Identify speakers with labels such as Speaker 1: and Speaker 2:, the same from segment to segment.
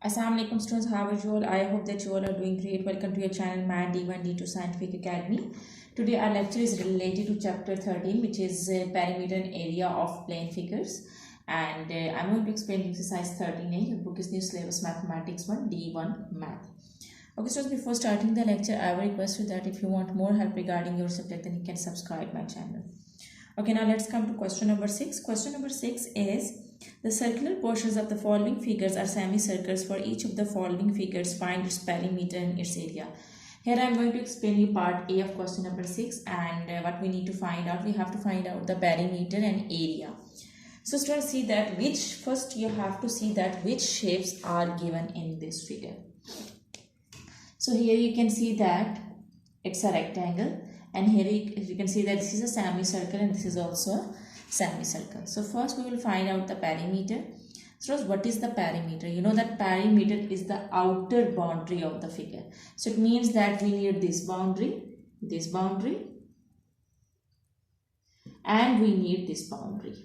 Speaker 1: Assalamu alaikum students, how are you all? I hope that you all are doing great. Welcome to your channel Math D1 D2 Scientific Academy. Today our lecture is related to chapter 13, which is perimeter and area of plane figures. And I'm going to explain exercise 13a. Your book is New Syllabus Mathematics 1 D1 Math. Okay, so before starting the lecture, I will request you that if you want more help regarding your subject, then you can subscribe my channel. Okay, now let's come to question number 6. Question number 6 is, the circular portions of the following figures are semicircles. For each of the following figures, find its perimeter and its area. Here I am going to explain you part A of question number 6, and what we need to find out. We have to find out the perimeter and area. So students, see that first you have to see that which shapes are given in this figure. So here you can see that it's a rectangle, and here you can see that this is a semicircle and this is also a semicircle. So first we will find out the perimeter. So what is the perimeter? You know that perimeter is the outer boundary of the figure. So it means that we need this boundary, and we need this boundary.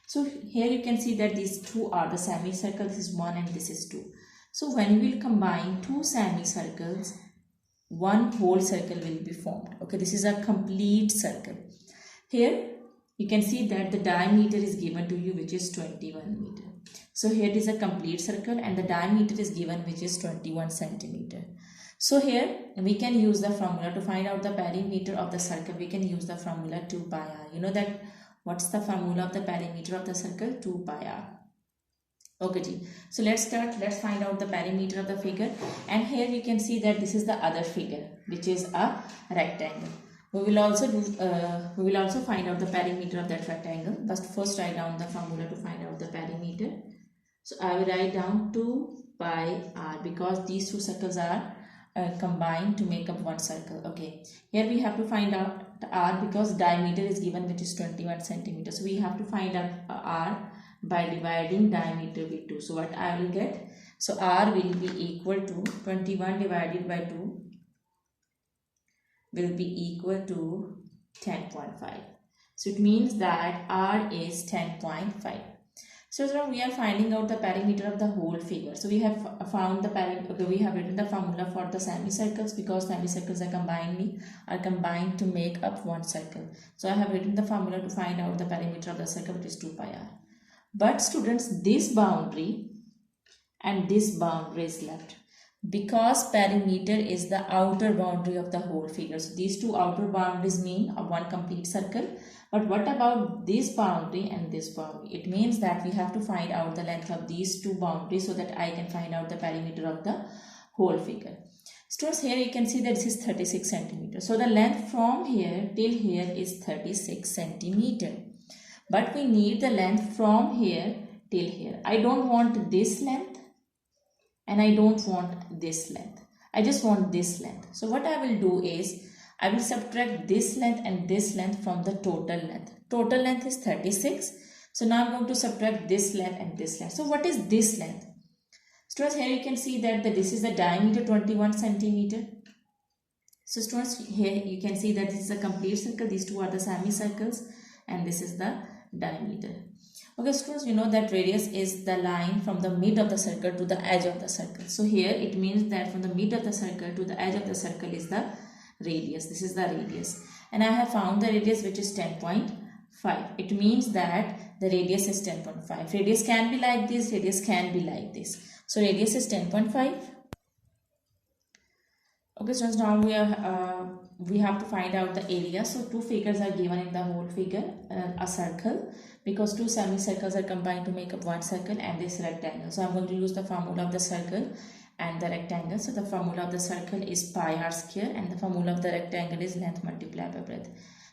Speaker 1: So here you can see that these two are the semicircle. This is 1 and this is 2. So when we will combine two semicircles, one whole circle will be formed. Okay, this is a complete circle. Here you can see that the diameter is given to you, which is 21 meter. So here it is a complete circle and the diameter is given, which is 21 centimeter. So here we can use the formula to find out the perimeter of the circle. We can use the formula 2 pi r. You know that what's the formula of the perimeter of the circle? 2 pi r. Okay, so let's start. Let's find out the perimeter of the figure. And here you can see that this is the other figure, which is a rectangle. We will also find out the perimeter of that rectangle. But first write down the formula to find out the perimeter. So I will write down 2 pi r because these two circles are combined to make up one circle. Okay, here we have to find out r because diameter is given, which is 21 centimeters. So we have to find out r by dividing diameter with 2. So what I will get? So r will be equal to 21 divided by 2 will be equal to 10.5. So it means that r is 10.5. So now we are finding out the perimeter of the whole figure. So we have found the perimeter. Okay, we have written the formula for the semicircles because semicircles are combined to make up one circle. So I have written the formula to find out the perimeter of the circle, which is 2 pi r. But students, this boundary and this boundary is left because perimeter is the outer boundary of the whole figure. So these two outer boundaries mean one complete circle. But what about this boundary and this boundary? It means that we have to find out the length of these two boundaries so that I can find out the perimeter of the whole figure. Students, here you can see that this is 36 centimeters. So the length from here till here is 36 centimeter. But we need the length from here till here. I don't want this length and I don't want this length. I just want this length. So what I will do is I will subtract this length and this length from the total length. Total length is 36. So now I'm going to subtract this length and this length. So what is this length? Students, here you can see that this is the diameter 21 centimeter. So students, here you can see that this is a complete circle. These two are the semicircles and this is the diameter. Okay, students, you know that radius is the line from the mid of the circle to the edge of the circle. So here it means that from the mid of the circle to the edge of the circle is the radius. This is the radius. And I have found the radius, which is 10.5. It means that the radius is 10.5. Radius can be like this, radius can be like this. So radius is 10.5. Okay, students, now we have to find out the area. So two figures are given in the whole figure, a circle, because two semicircles are combined to make up one circle, and this rectangle. So I'm going to use the formula of the circle and the rectangle. So the formula of the circle is pi r square and the formula of the rectangle is length multiplied by breadth.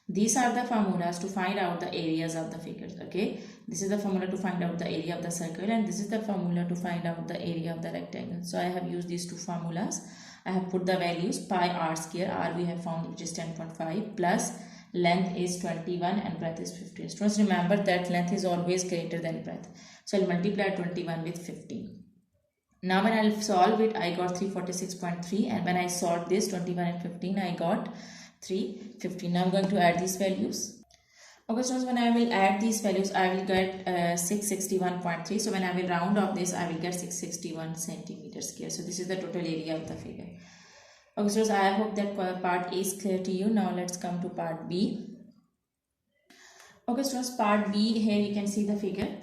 Speaker 1: These are the formulas to find out the areas of the figures. Okay, this is the formula to find out the area of the circle and this is the formula to find out the area of the rectangle. So I have used these two formulas. I have put the values pi r square, r we have found, which is 10.5, plus length is 21 and breadth is 15. Students, remember that length is always greater than breadth. So I'll multiply 21 with 15. Now when I'll solve it, I got 346.3, and when I solved this 21 and 15, I got 350. Now I'm going to add these values. Okay, so when I will add these values, I will get 661.3. So when I will round off this, I will get 661 centimeters square. So this is the total area of the figure. Okay, so I hope that part A is clear to you. Now let's come to part B. Okay, so part B, here you can see the figure.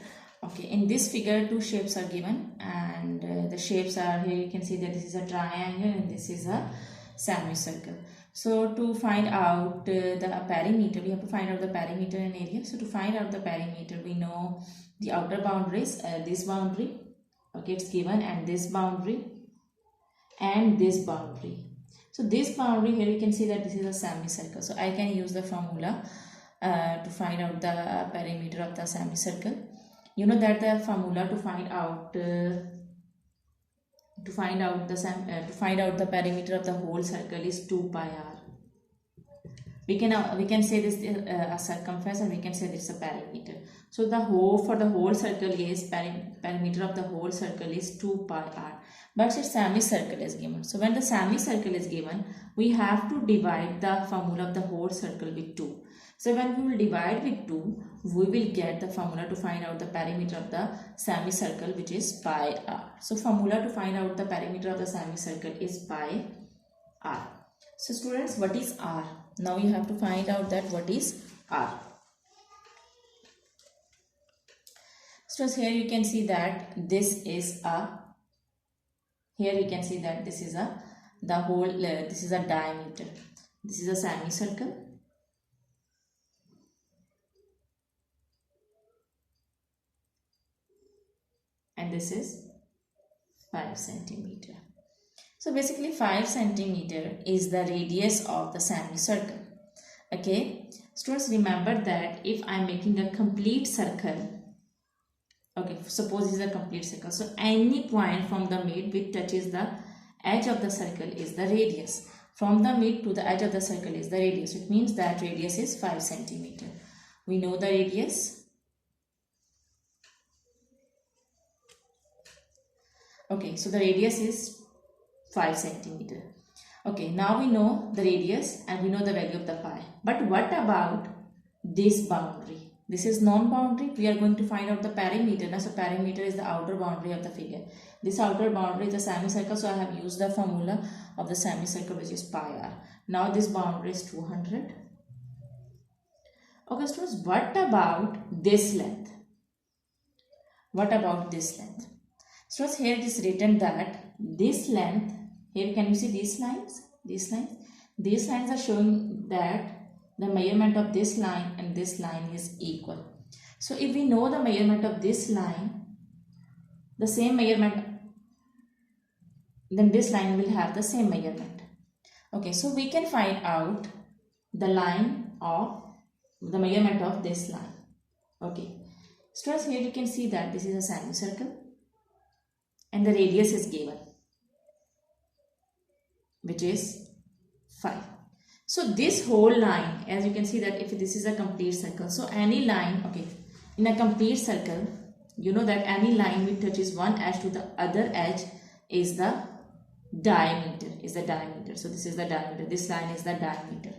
Speaker 1: Okay, in this figure, two shapes are given, and the shapes are, here you can see that this is a triangle and this is a semicircle. So to find out the perimeter, we have to find out the perimeter and area. So to find out the perimeter, we know the outer boundaries, this boundary, okay, it's given, and this boundary and this boundary. So this boundary, here you can see that this is a semicircle. So I can use the formula to find out the perimeter of the semicircle. You know that the formula to find out the perimeter of the whole circle is 2 pi r. We can say this a circumference, and we can say this a perimeter. So the whole for the whole circle is perimeter of the whole circle is 2 pi r. But its semicircle is given. So when the semicircle is given, we have to divide the formula of the whole circle with 2. So when we will divide with 2, we will get the formula to find out the perimeter of the semicircle, which is pi r. So formula to find out the perimeter of the semicircle is pi r. So students, what is r? Now you have to find out that what is r. So here you can see that this is a, here you can see that this is a, this is a diameter. This is a semicircle. And this is 5 centimeter. So basically 5 centimeter is the radius of the semicircle. Okay, students, remember that if I am making a complete circle, okay, suppose this is a complete circle, so any point from the mid which touches the edge of the circle is the radius. From the mid to the edge of the circle is the radius. It means that radius is 5 centimeter. We know the radius. Okay, so the radius is 5 centimeter. Okay, now we know the radius and we know the value of the pi. But what about this boundary? This is non-boundary. We are going to find out the perimeter. Now, so perimeter is the outer boundary of the figure. This outer boundary is the semicircle. So I have used the formula of the semicircle, which is pi r. Now this boundary is 200. Okay, students, what about this length? What about this length? So here it is written that this length, here can you see these lines? These lines are showing that the measurement of this line and this line is equal. So if we know the measurement of this line, the same measurement, then this line will have the same measurement. Okay, so we can find out the line of the measurement of this line. Okay, students, here you can see that this is a semicircle and the radius is given, which is 5. So this whole line, as you can see that if this is a complete circle, so any line, okay, in a complete circle, you know that any line which touches one edge to the other edge is the diameter, So this is the diameter, this line is the diameter.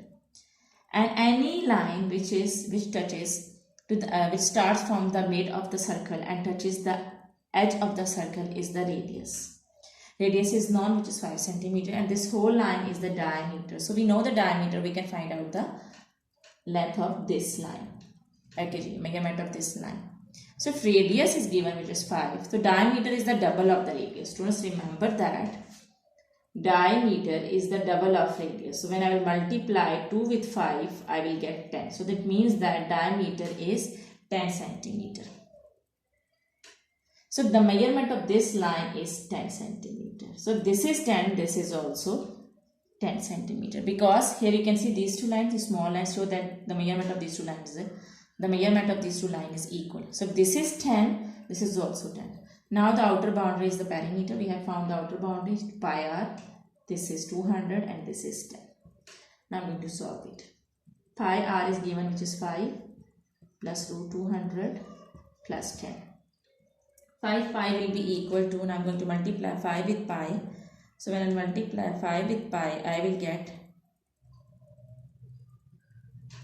Speaker 1: And any line which touches to the, which starts from the mid of the circle and touches the edge of the circle is the radius. Radius is known, which is 5 centimeter, and this whole line is the diameter. So we know the diameter, we can find out the length of this line. Okay, measurement of this line. So if radius is given, which is 5, so diameter is the double of the radius. Students, remember that diameter is the double of radius. So when I will multiply 2 with 5, I will get 10. So that means that diameter is 10 centimeter. So the measurement of this line is 10 centimeter. So this is 10, this is also 10 centimeter. Because here you can see these two lines, the small lines, show that the measurement of these two lines is equal. So if this is 10, this is also 10. Now the outer boundary is the perimeter. We have found the outer boundary is pi r. This is 200 and this is 10. Now I'm going to solve it. Pi r is given, which is 5 plus root 200 plus 10. 5 will be equal to, now I'm going to multiply 5 with pi. So when I multiply 5 with pi, I will get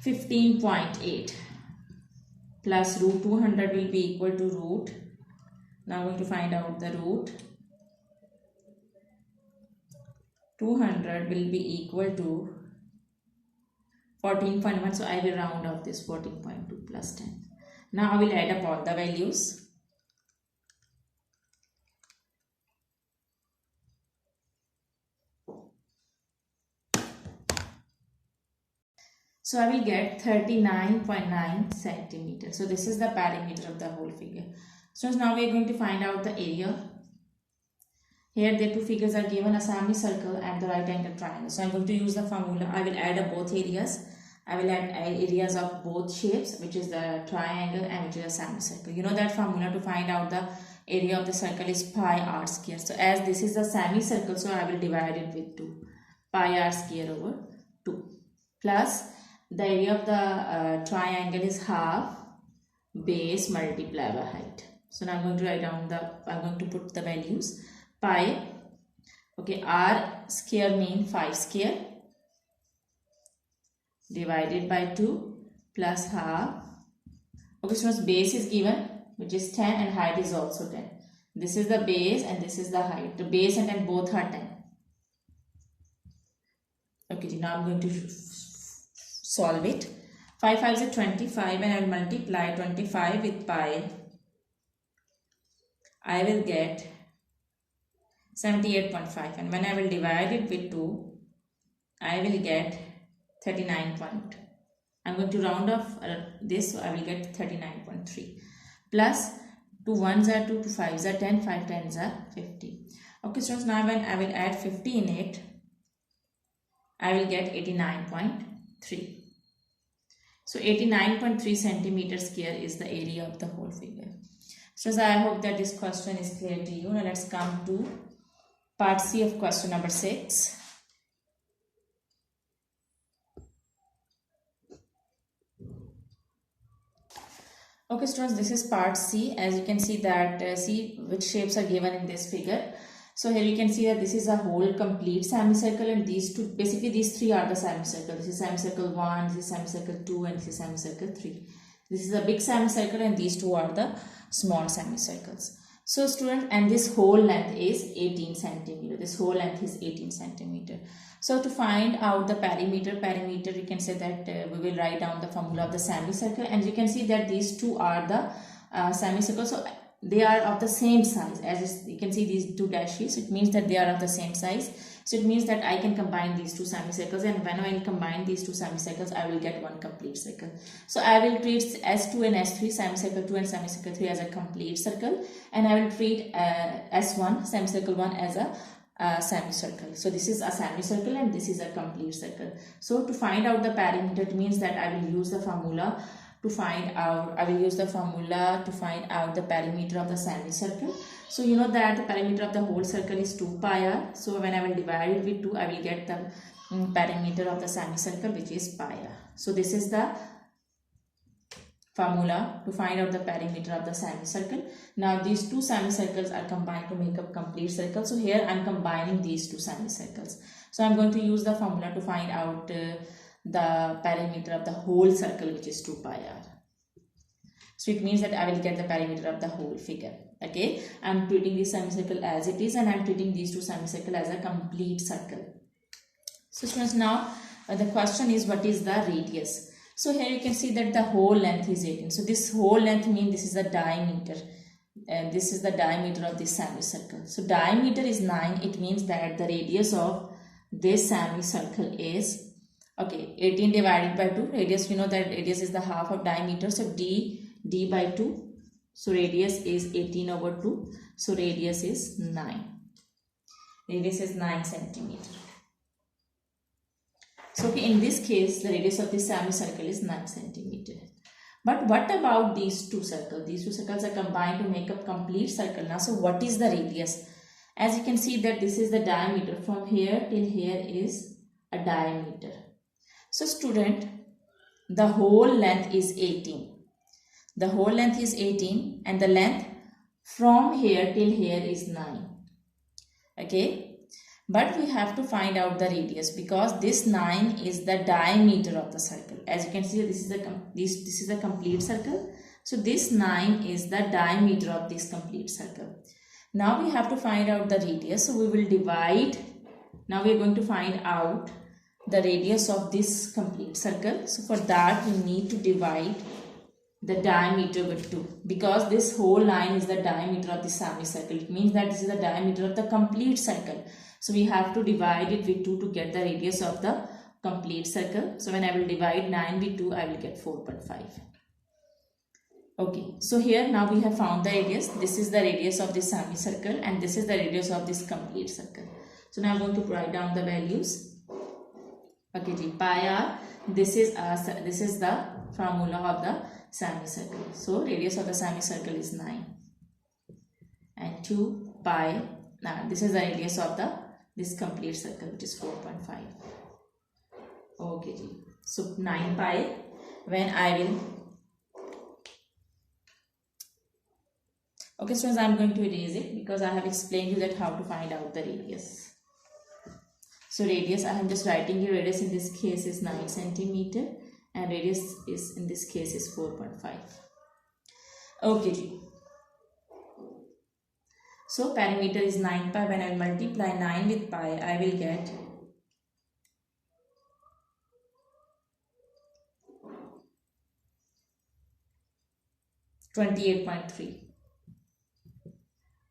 Speaker 1: 15.8. plus root 200 will be equal to root. Now I'm going to find out the root. 200 will be equal to 14.1. So I will round off this 14.2 plus 10. Now I will add up all the values. So I will get 39.9 centimeters. So this is the perimeter of the whole figure. So now we are going to find out the area. Here the two figures are given, a semicircle and the right angle triangle. So I am going to use the formula. I will add up both areas. I will add areas of both shapes, which is the triangle and which is a semicircle. You know that formula to find out the area of the circle is pi r square. So as this is a semicircle, so I will divide it with 2. Pi r square over 2 plus the area of the triangle is half base multiplied by height. So now I'm going to write down I'm going to put the values. Pi, okay, r square means 5 square divided by 2 plus half. Okay, so base is given, which is 10, and height is also 10. This is the base and this is the height. The base and 10 both are 10. Okay, now I'm going to solve it. 5 5 is 25, and I will multiply 25 with pi. I will get 78.5, and when I will divide it with 2, I will get 39. I'm going to round off this, so I will get 39.3 plus 2 1s are 2, 2 5s are 10, 5 10s are 50. Okay, so now when I will add 50 in it, I will get 89.3. So 89.3 centimeters square is the area of the whole figure. So I hope that this question is clear to you. Now let's come to part C of question number 6. Okay students, this is part C. As you can see that see which shapes are given in this figure. So here you can see that this is a whole complete semicircle, and these two, basically these three are the semicircle. This is semicircle 1, this is semicircle 2, and this is semicircle 3. This is a big semicircle and these two are the small semicircles. So student, and this whole length is 18 centimeter. This whole length is 18 centimeter. So to find out the perimeter, you can say that we will write down the formula of the semicircle, and you can see that these two are the semicircles. So they are of the same size. As you can see these two dashes, it means that they are of the same size. So it means that I can combine these two semicircles, and when I will combine these two semicircles, I will get one complete circle. So I will treat S2 and S3, semicircle 2 and semicircle 3 as a complete circle, and I will treat S1, semicircle 1 as a semicircle. So this is a semicircle and this is a complete circle. So to find out the perimeter, it means that I will use the formula to find out, the perimeter of the semicircle. So you know that the perimeter of the whole circle is 2 pi r. So when I will divide it with 2, I will get the perimeter of the semicircle, which is pi r. So this is the formula to find out the perimeter of the semicircle. Now these two semicircles are combined to make up complete circle. So here I am combining these two semicircles. So I am going to use the formula to find out the perimeter of the whole circle, which is 2 pi r. So it means that I will get the perimeter of the whole figure. Okay, I am treating this semicircle as it is, and I am treating these two semicircles as a complete circle. So students, now the question is, what is the radius? So here you can see that the whole length is 18. So this whole length means this is the diameter, and this is the diameter of this semicircle. So diameter is 9. It means that the radius of this semicircle is, okay, 18 divided by 2. Radius, we know that radius is the half of diameter. So d by 2. So radius is 18 over 2. So radius is 9. Radius is 9 centimeter. So okay, in this case, the radius of this semicircle is 9 centimeter. But what about these two circles? These two circles are combined to make up complete circle. Now, so what is the radius? As you can see that this is the diameter. From here till here is a diameter. So student, the whole length is 18. The whole length is 18, and the length from here till here is 9. Okay, but we have to find out the radius, because this 9 is the diameter of the circle. As you can see, this is a complete circle. So this 9 is the diameter of this complete circle. Now we have to find out the radius. So we will divide. Now we are going to find out the radius of this complete circle. So for that we need to divide the diameter with 2, because this whole line is the diameter of the semicircle. It means that this is the diameter of the complete circle. So we have to divide it with 2 to get the radius of the complete circle. So when I will divide 9 with 2, I will get 4.5. Okay, so here now we have found the radius. This is the radius of this semicircle and this is the radius of this complete circle. So now I'm going to write down the values. Okay, pi r. This is the formula of the semicircle. So radius of the semicircle is 9, and 2 pi. Now this is the radius of this complete circle, which is 4.5. Okay, so 9 pi. When I will, okay students, I am going to erase it because I have explained you that how to find out the radius. So radius, I am just writing you radius in this case is 9 centimeter and radius is in this case is 4.5. Okay. So perimeter is 9 pi. When I will multiply 9 with pi, I will get 28.3.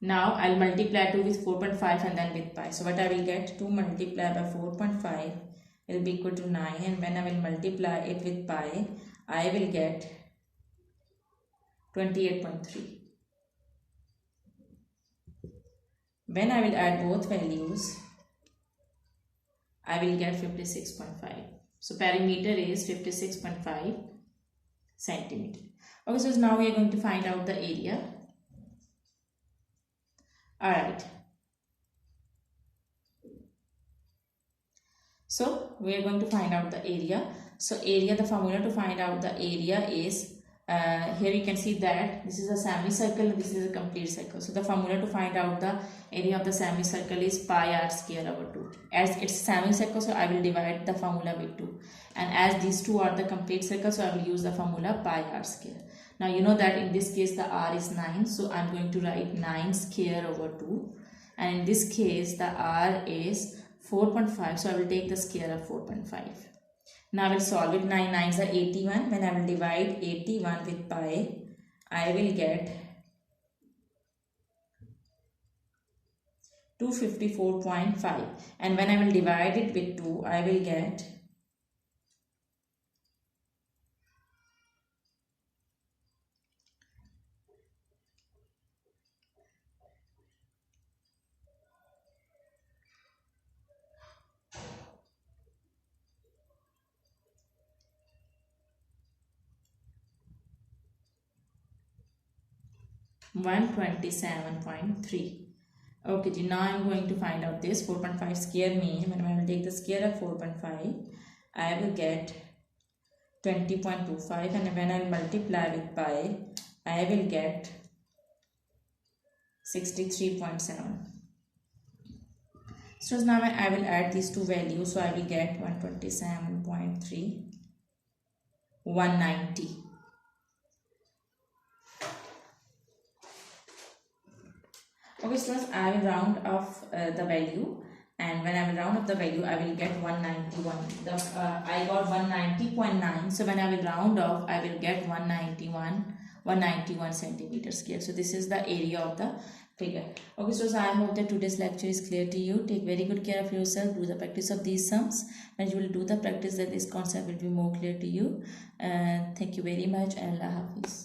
Speaker 1: Now I'll multiply 2 with 4.5 and then with pi. So what I will get, 2 multiplied by 4.5 will be equal to 9, and when I will multiply it with pi, I will get 28.3. When I will add both values, I will get 56.5. So perimeter is 56.5 centimeter. Okay, so now we are going to find out the area. Alright. So we are going to find out the area. So area, the formula to find out the area is, here you can see that this is a semicircle, this is a complete circle. So the formula to find out the area of the semicircle is pi r square over 2. As it's semicircle, so I will divide the formula with 2. And as these two are the complete circle, so I will use the formula pi r square. Now you know that in this case the r is 9, so I am going to write 9 square over 2. And in this case the r is 4.5, so I will take the square of 4.5. Now I will solve it. 9 9s are 81. When I will divide 81 with pi, I will get 254.5. And when I will divide it with 2, I will get 127.3. Okay, now I am going to find out this 4.5 square mean. When I will take the square of 4.5, I will get 20.25, and when I will multiply with pi, I will get 63.7. So now I will add these two values, so I will get 127.3, 190. Okay students, I will round off the value, and when I will round up the value, I will get 191. I got 190.9, so when I will round off, I will get 191 centimeter square. So this is the area of the figure. Okay, so I hope that today's lecture is clear to you. Take very good care of yourself. Do the practice of these sums. When you will do the practice, then this concept will be more clear to you. Thank you very much. Allah Hafiz.